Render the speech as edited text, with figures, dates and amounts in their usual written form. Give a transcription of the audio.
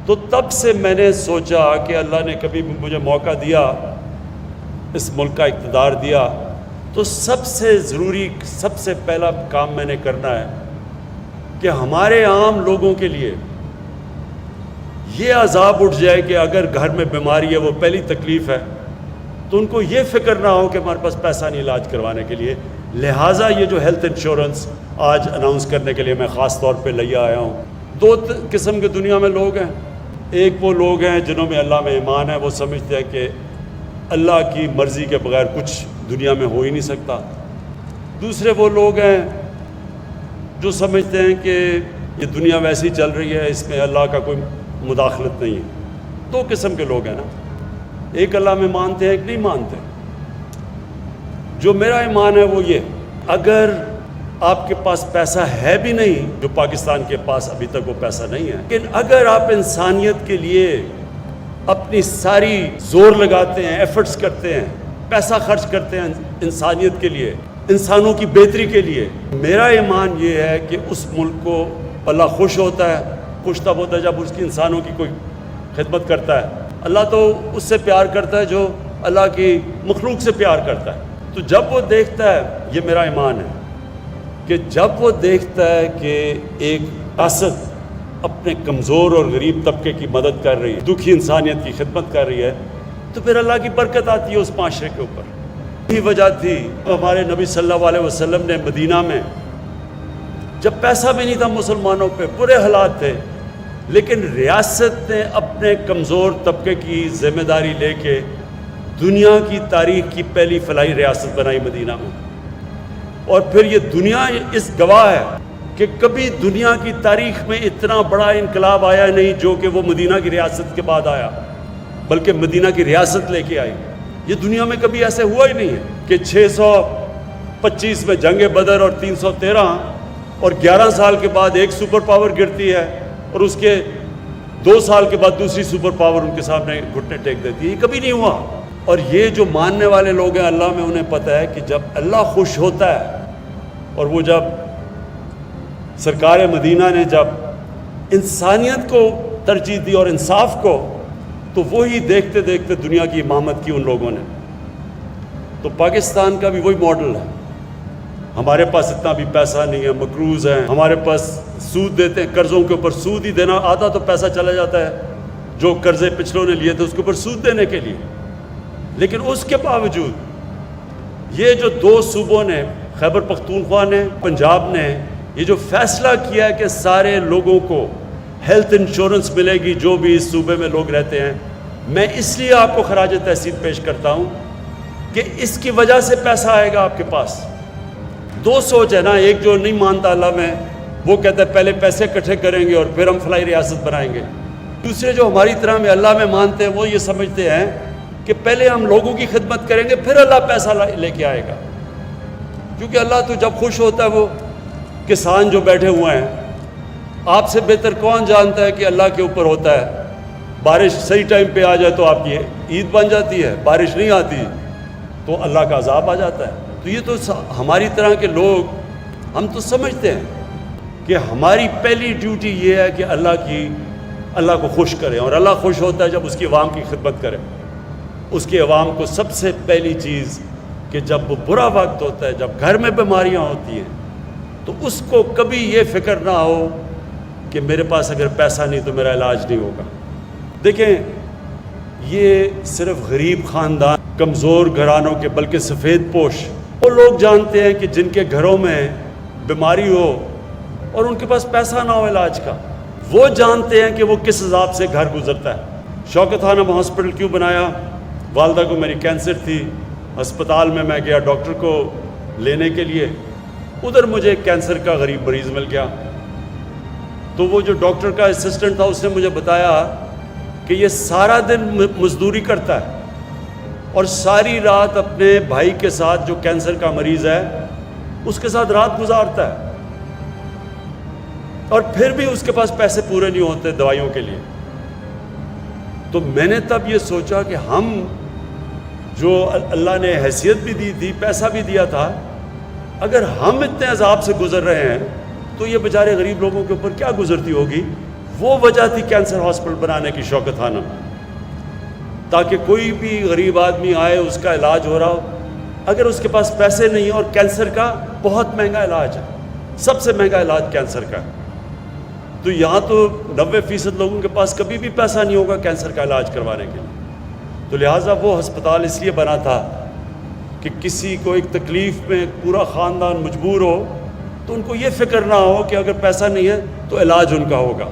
تو تب سے میں نے سوچا کہ اللہ نے کبھی مجھے موقع دیا، اس ملک کا اقتدار دیا، تو سب سے ضروری، سب سے پہلا کام میں نے کرنا ہے کہ ہمارے عام لوگوں کے لیے یہ عذاب اٹھ جائے کہ اگر گھر میں بیماری ہے، وہ پہلی تکلیف ہے، تو ان کو یہ فکر نہ ہو کہ ہمارے پاس پیسہ نہیں علاج کروانے کے لیے۔ لہٰذا یہ جو ہیلتھ انشورنس آج اناؤنس کرنے کے لیے میں خاص طور پہ لے آیا ہوں۔ دو قسم کے دنیا میں لوگ ہیں، ایک وہ لوگ ہیں جنہوں میں اللہ میں ایمان ہے، وہ سمجھتے ہیں کہ اللہ کی مرضی کے بغیر کچھ دنیا میں ہو ہی نہیں سکتا۔ دوسرے وہ لوگ ہیں جو سمجھتے ہیں کہ یہ دنیا ویسی چل رہی ہے، اس میں اللہ کا کوئی مداخلت نہیں ہے۔ دو قسم کے لوگ ہیں نا، ایک اللہ میں مانتے ہیں، ایک نہیں مانتے۔ جو میرا ایمان ہے وہ یہ، اگر آپ کے پاس پیسہ ہے بھی نہیں، جو پاکستان کے پاس ابھی تک وہ پیسہ نہیں ہے، لیکن اگر آپ انسانیت کے لیے اپنی ساری زور لگاتے ہیں، ایفرٹس کرتے ہیں، پیسہ خرچ کرتے ہیں انسانیت کے لیے، انسانوں کی بہتری کے لیے، میرا ایمان یہ ہے کہ اس ملک کو اللہ خوش ہوتا ہے، خوش تب ہوتا ہے جب اس کی انسانوں کی کوئی خدمت کرتا ہے۔ اللہ تو اس سے پیار کرتا ہے جو اللہ کی مخلوق سے پیار کرتا ہے۔ تو جب وہ دیکھتا ہے، یہ میرا ایمان ہے کہ جب وہ دیکھتا ہے کہ ایک ریاست اپنے کمزور اور غریب طبقے کی مدد کر رہی ہے، دکھی انسانیت کی خدمت کر رہی ہے، تو پھر اللہ کی برکت آتی ہے اس معاشرے کے اوپر۔ یہی وجہ تھی ہمارے نبی صلی اللہ علیہ وسلم نے مدینہ میں، جب پیسہ بھی نہیں تھا مسلمانوں پہ، برے حالات تھے، لیکن ریاست نے اپنے کمزور طبقے کی ذمہ داری لے کے دنیا کی تاریخ کی پہلی فلاحی ریاست بنائی مدینہ میں۔ اور پھر یہ دنیا اس گواہ ہے کہ کبھی دنیا کی تاریخ میں اتنا بڑا انقلاب آیا نہیں جو کہ وہ مدینہ کی ریاست کے بعد آیا، بلکہ مدینہ کی ریاست لے کے آئی۔ یہ دنیا میں کبھی ایسے ہوا ہی نہیں ہے کہ 625 میں جنگ بدر اور 313 اور 11 سال کے بعد ایک سپر پاور گرتی ہے اور اس کے 2 سال کے بعد دوسری سپر پاور ان کے سامنے گھٹنے ٹیک دیتی ہے۔ یہ کبھی نہیں ہوا۔ اور یہ جو ماننے والے لوگ ہیں اللہ میں، انہیں پتہ ہے کہ جب اللہ خوش ہوتا ہے، اور وہ جب سرکار مدینہ نے جب انسانیت کو ترجیح دی اور انصاف کو، تو وہی دیکھتے دیکھتے دنیا کی امامت کی ان لوگوں نے۔ تو پاکستان کا بھی وہی ماڈل ہے۔ ہمارے پاس اتنا بھی پیسہ نہیں ہے، مقروض ہیں، ہمارے پاس سود دیتے ہیں، قرضوں کے اوپر سود ہی دینا، آدھا تو پیسہ چلا جاتا ہے جو قرضے پچھلوں نے لیے تھے اس کے اوپر سود دینے کے لیے۔ لیکن اس کے باوجود یہ جو 2 صوبوں نے، خیبر پختونخوا نے، پنجاب نے، یہ جو فیصلہ کیا ہے کہ سارے لوگوں کو ہیلتھ انشورنس ملے گی جو بھی اس صوبے میں لوگ رہتے ہیں، میں اس لیے آپ کو خراج تحسین پیش کرتا ہوں کہ اس کی وجہ سے پیسہ آئے گا آپ کے پاس۔ 2 سوچ ہے نا، ایک جو نہیں مانتا اللہ میں، وہ کہتا ہے پہلے پیسے اکٹھے کریں گے اور پھر ہم فلاحی ریاست بنائیں گے۔ دوسرے جو ہماری طرح میں اللہ میں مانتے ہیں، وہ یہ سمجھتے ہیں کہ پہلے ہم لوگوں کی خدمت کریں گے پھر اللہ پیسہ لے کے آئے گا، کیونکہ اللہ تو جب خوش ہوتا ہے، وہ کسان جو بیٹھے ہوئے ہیں، آپ سے بہتر کون جانتا ہے کہ اللہ کے اوپر ہوتا ہے، بارش صحیح ٹائم پہ آ جائے تو آپ کی عید بن جاتی ہے، بارش نہیں آتی تو اللہ کا عذاب آ جاتا ہے۔ تو یہ تو ہماری طرح کے لوگ، ہم تو سمجھتے ہیں کہ ہماری پہلی ڈیوٹی یہ ہے کہ اللہ کو خوش کریں، اور اللہ خوش ہوتا ہے جب اس کی عوام کی خدمت کریں۔ اس کی عوام کو سب سے پہلی چیز کہ جب وہ برا وقت ہوتا ہے، جب گھر میں بیماریاں ہوتی ہیں، تو اس کو کبھی یہ فکر نہ ہو کہ میرے پاس اگر پیسہ نہیں تو میرا علاج نہیں ہوگا۔ دیکھیں، یہ صرف غریب خاندان، کمزور گھرانوں کے، بلکہ سفید پوش وہ لوگ جانتے ہیں کہ جن کے گھروں میں بیماری ہو اور ان کے پاس پیسہ نہ ہو علاج کا، وہ جانتے ہیں کہ وہ کس عذاب سے گھر گزرتا ہے۔ شوکت خانم ہاسپٹل کیوں بنایا؟ والدہ کو میری کینسر تھی، ہسپتال میں گیا ڈاکٹر کو لینے کے لیے، ادھر مجھے کینسر کا غریب مریض مل گیا۔ تو وہ جو ڈاکٹر کا اسسٹنٹ تھا اس نے مجھے بتایا کہ یہ سارا دن مزدوری کرتا ہے اور ساری رات اپنے بھائی کے ساتھ جو کینسر کا مریض ہے اس کے ساتھ رات گزارتا ہے، اور پھر بھی اس کے پاس پیسے پورے نہیں ہوتے دوائیوں کے لیے۔ تو میں نے تب یہ سوچا کہ ہم جو اللہ نے حیثیت بھی دی تھی، پیسہ بھی دیا تھا، اگر ہم اتنے عذاب سے گزر رہے ہیں تو یہ بیچارے غریب لوگوں کے اوپر کیا گزرتی ہوگی؟ وہ وجہ تھی کینسر ہاسپٹل بنانے کی شوکت خانم، تاکہ کوئی بھی غریب آدمی آئے اس کا علاج ہو رہا ہو، اگر اس کے پاس پیسے نہیں ہیں، اور کینسر کا بہت مہنگا علاج ہے، سب سے مہنگا علاج کینسر کا ہے، تو یہاں تو 90% لوگوں کے پاس کبھی بھی پیسہ نہیں ہوگا کینسر کا علاج کروانے کے لیے، تو لہٰذا وہ ہسپتال اس لیے بنا تھا کہ کسی کو ایک تکلیف میں پورا خاندان مجبور ہو تو ان کو یہ فکر نہ ہو کہ اگر پیسہ نہیں ہے تو علاج ان کا ہوگا۔